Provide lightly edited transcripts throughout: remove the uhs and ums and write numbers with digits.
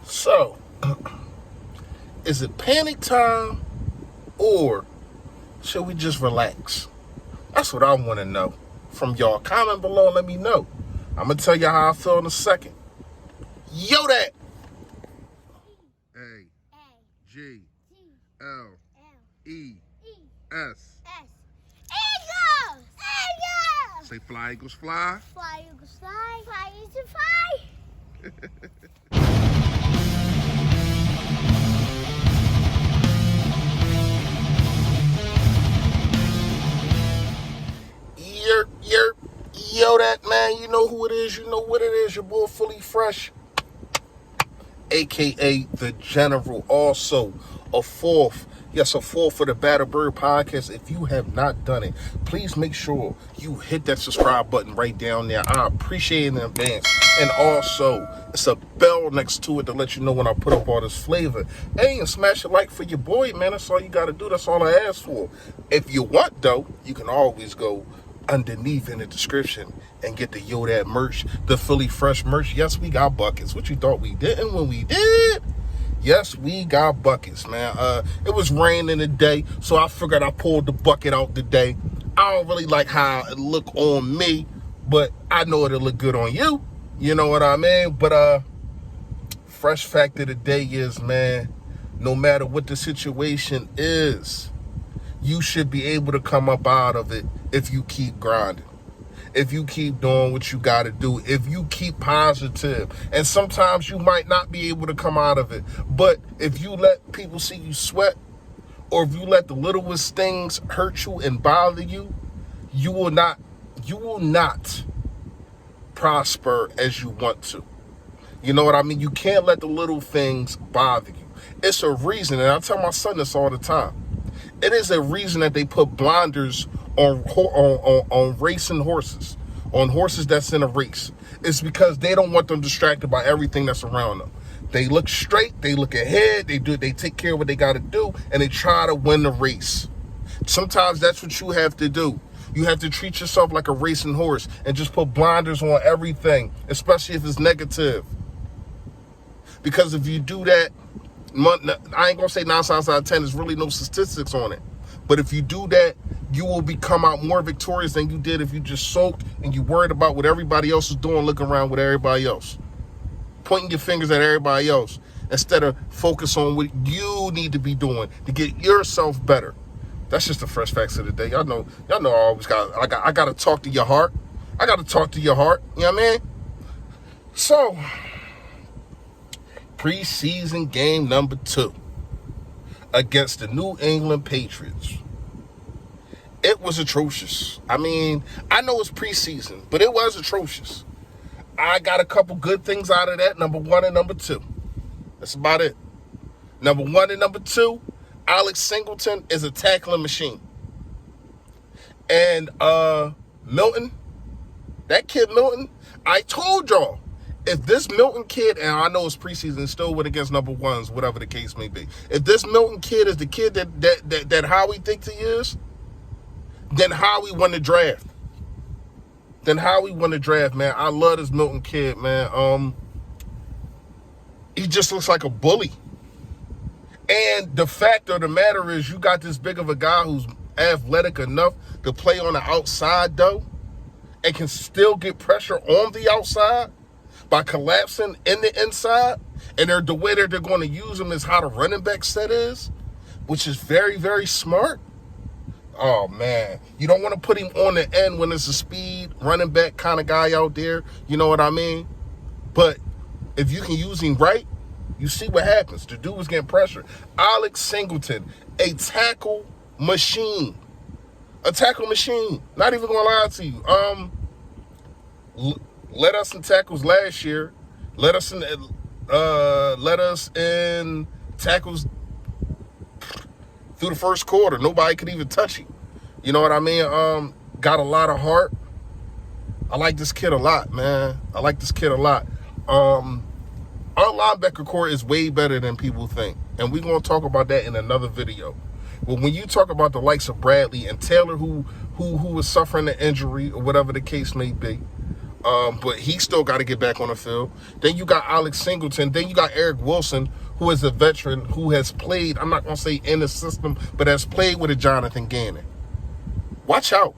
So, is it panic time or should we just relax? That's what I want to know from y'all. Comment below and let me know. I'm going to tell you how I feel in a second. Yo, that. A-G-L-E-S. Eagles! Eagles! Say fly, Eagles, fly. Fly, Eagles, fly. Fly, Eagles, fly. Yo, that man, you know who it is, you know what it is, your boy Fully Fresh, aka the General, also a fourth for the Battle Bird podcast. If you have not done it, please make sure you hit that subscribe button right down there. I appreciate it in advance. And also, it's a bell next to it to let you know when I put up all this flavor. Hey, and smash a like for your boy, man. That's all you got to do. That's all I ask for. If you want, though, you can always go underneath in the description and get the Yo That merch, the Fully Fresh merch. Yes, we got buckets. What you thought we didn't when we did? Yes, we got buckets, man. It was raining today, so I figured I pulled the bucket out today. I don't really like how it look on me, but I know it'll look good on you. You know what I mean? But fresh fact of the day is, man, no matter what the situation is, you should be able to come up out of it if you keep grinding. If you keep doing what you got to do, if you keep positive. And sometimes you might not be able to come out of it. But if you let people see you sweat, or if you let the littlest things hurt you and bother you, you will not prosper as you want to. You know what I mean? You can't let the little things bother you. It's a reason, and I tell my son this all the time. It is a reason that they put blinders on racing horses, on horses that's in a race. It's because they don't want them distracted by everything that's around them. They look straight, they look ahead, they take care of what they got to do, and they try to win the race. Sometimes that's what you have to do. You have to treat yourself like a racing horse and just put blinders on everything, especially if it's negative. Because if you do that, I ain't gonna say 9 times out of 10, there's really no statistics on it. But if you do that, you will come out more victorious than you did if you just soaked and you worried about what everybody else is doing, looking around with everybody else, pointing your fingers at everybody else instead of focus on what you need to be doing to get yourself better. That's just the fresh facts of the day. Y'all know I always I gotta talk to your heart. I gotta talk to your heart. You know what I mean? So, preseason game number 2 against the New England Patriots. It was atrocious. I mean, I know it's preseason, but it was atrocious. I got a couple good things out of that, number 1 and number 2. That's about it. Number 1 and number 2, Alex Singleton is a tackling machine. And Milton, that kid Milton, I told y'all, if this Milton kid, and I know it's preseason, still went against number 1s, whatever the case may be. If this Milton kid is the kid that Howie thinks he is, then Howie won the draft. Man. I love this Milton kid, man. He just looks like a bully. And the fact of the matter is, you got this big of a guy who's athletic enough to play on the outside, though, and can still get pressure on the outside by collapsing in the inside. And the way that they're going to use him is how the running back set is, which is very, very smart. Oh, man. You don't want to put him on the end when it's a speed running back kind of guy out there. You know what I mean? But if you can use him right, you see what happens. The dude was getting pressure. Alex Singleton, a tackle machine. A tackle machine. Not even going to lie to you. Led us in tackles last year. Led us in tackles through the first quarter. Nobody could even touch him. You know what I mean? Got a lot of heart. I like this kid a lot, man. Our linebacker core is way better than people think. And we're going to talk about that in another video. But when you talk about the likes of Bradley and Taylor, who was suffering an injury or whatever the case may be, But he still got to get back on the field. Then you got Alex Singleton. Then you got Eric Wilson, who is a veteran who has played, I'm not going to say in the system, but has played with a Jonathan Gannon. Watch out.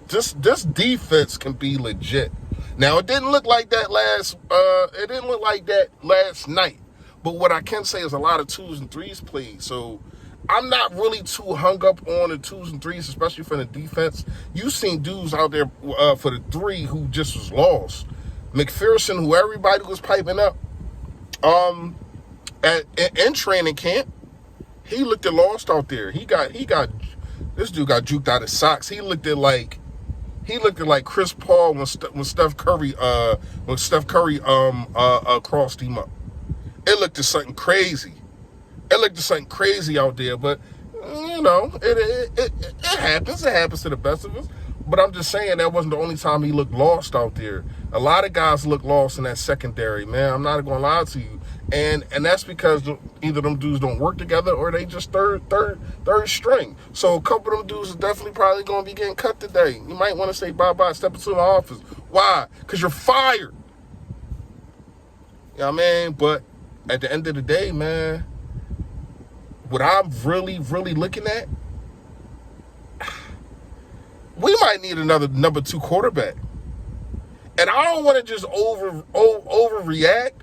This defense can be legit. Now, it didn't look like that last night. But what I can say is a lot of 2s and 3s played. So I'm not really too hung up on the 2s and 3s, especially for the defense. You seen dudes out there for the 3 who just was lost. McPherson, who everybody was piping up in training camp, he looked lost out there. This dude got juked out of socks. He looked at like Chris Paul when Steph Curry crossed him up. It looked at something crazy. Out there, but you know, it happens. It happens to the best of us. But I'm just saying that wasn't the only time he looked lost out there. A lot of guys look lost in that secondary, man. I'm not gonna lie to you. And that's because either them dudes don't work together or they just third string. So a couple of them dudes are definitely probably going to be getting cut today. You might want to say bye-bye, step into the office. Why? Because you're fired. You know what I mean? But at the end of the day, man, what I'm really, really looking at, we might need another number 2 quarterback. And I don't want to just overreact.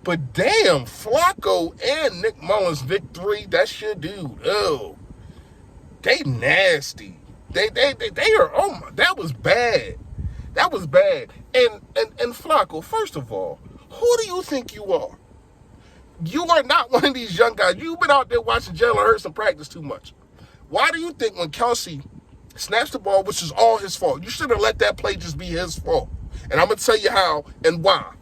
But damn, Flacco and Nick Mullins, Vic 3, that's your dude. Oh, they nasty. They are. Oh my, that was bad. That was bad. And Flacco, first of all, who do you think you are? You are not one of these young guys. You've been out there watching Jalen Hurts in practice too much. Why do you think when Kelsey snaps the ball, which is all his fault, you should have let that play just be his fault? And I'm gonna tell you how and why.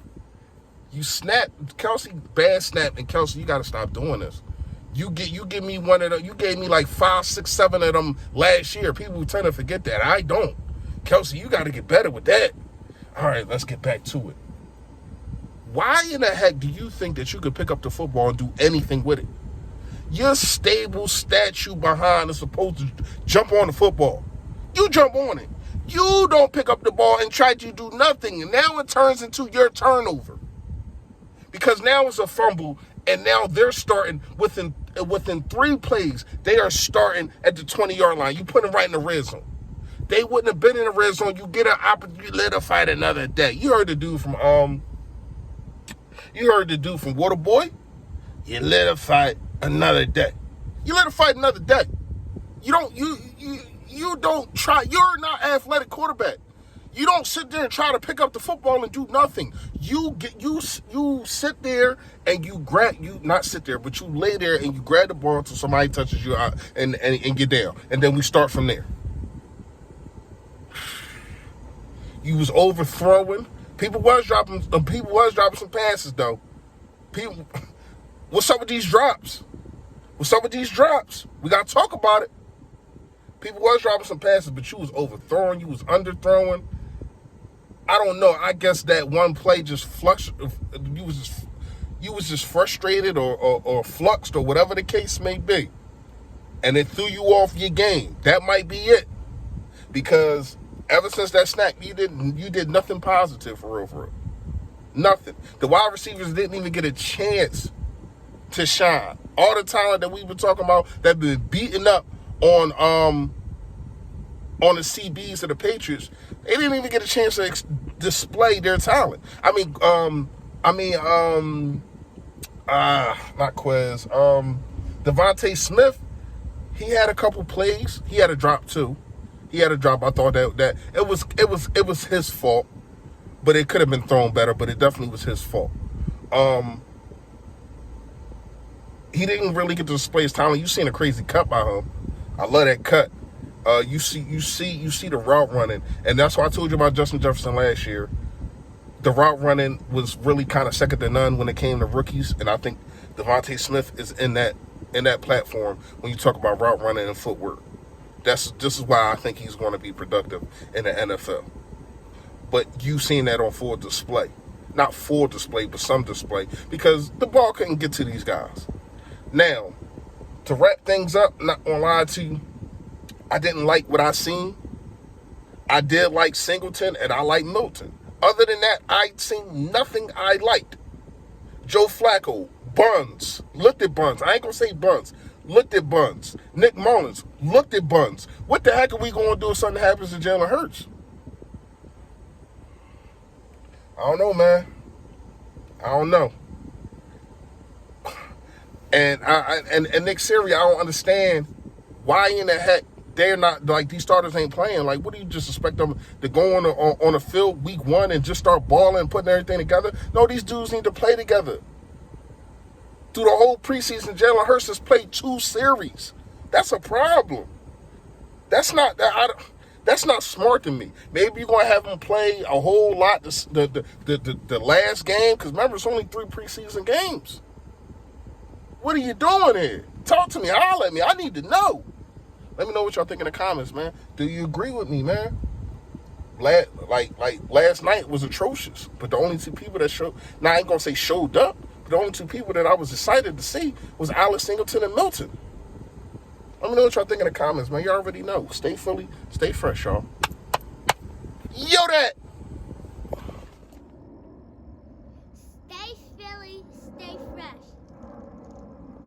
You snap, Kelsey, bad snap, and Kelsey, you got to stop doing this. You give me one of them. You gave me like 5, 6, 7 of them last year. People tend to forget that. I don't. Kelsey, you got to get better with that. All right, let's get back to it. Why in the heck do you think that you could pick up the football and do anything with it? Your stable statue behind is supposed to jump on the football. You jump on it. You don't pick up the ball and try to do nothing. And now it turns into your turnover. Because now it's a fumble, and now they're starting within 3 plays. They are starting at the 20-yard line. You put them right in the red zone. They wouldn't have been in the red zone. You get an opportunity, you let them fight another day. You heard the dude from Waterboy. You let them fight another day. You let them fight another day. You don't try. You're not an athletic quarterback. You don't sit there and try to pick up the football and do nothing. You sit there and you lay there and you grab the ball until somebody touches you out and get down. And then we start from there. You was overthrowing. People was dropping some passes though. What's up with these drops? We gotta talk about it. People was dropping some passes, but you was overthrowing, you was underthrowing. I don't know. I guess that one play just you was just frustrated or fluxed or whatever the case may be. And it threw you off your game. That might be it. Because ever since that snap, you did nothing positive for real. Nothing. The wide receivers didn't even get a chance to shine. All the talent that we've been talking about that been beaten up on the CBs of the Patriots, they didn't even get a chance to display their talent. Not Quez. Devontae Smith, he had a couple plays. He had a drop too. I thought that it was his fault, but it could have been thrown better. But it definitely was his fault. He didn't really get to display his talent. You seen a crazy cut by him. I love that cut. You see the route running, and that's why I told you about Justin Jefferson last year. The route running was really kind of second to none when it came to rookies, and I think Devontae Smith is in that platform when you talk about route running and footwork. This is why I think he's going to be productive in the NFL. But you seen that on full display, not full display, but some display, because the ball couldn't get to these guys. Now, to wrap things up, not gonna lie to you, I didn't like what I seen. I did like Singleton and I like Milton. Other than that, I seen nothing I liked. Joe Flacco, Buns, looked at Buns. I ain't gonna say Buns, looked at Buns. Nick Mullins, looked at Buns. What the heck are we gonna do if something happens to Jalen Hurts? I don't know, man. I don't know. And and Nick Siri, I don't understand why in the heck they're not, like, these starters ain't playing. Like, what do you just expect them to go on the field week 1 and just start balling and putting everything together? No, these dudes need to play together. Through the whole preseason, Jalen Hurts has played 2 series. That's a problem. That's not smart to me. Maybe you're gonna have him play a whole lot the last game, because remember, it's only 3 preseason games. What are you doing here? Talk to me. Holler at me. I need to know. Let me know what y'all think in the comments, man. Do you agree with me, man? Last night was atrocious, but the only 2 people that now I ain't gonna say showed up, but the only 2 people that I was excited to see was Alex Singleton and Milton. Let me know what y'all think in the comments, man. You already know. Stay Philly, stay fresh, y'all. Yo, that. Stay Philly, stay fresh.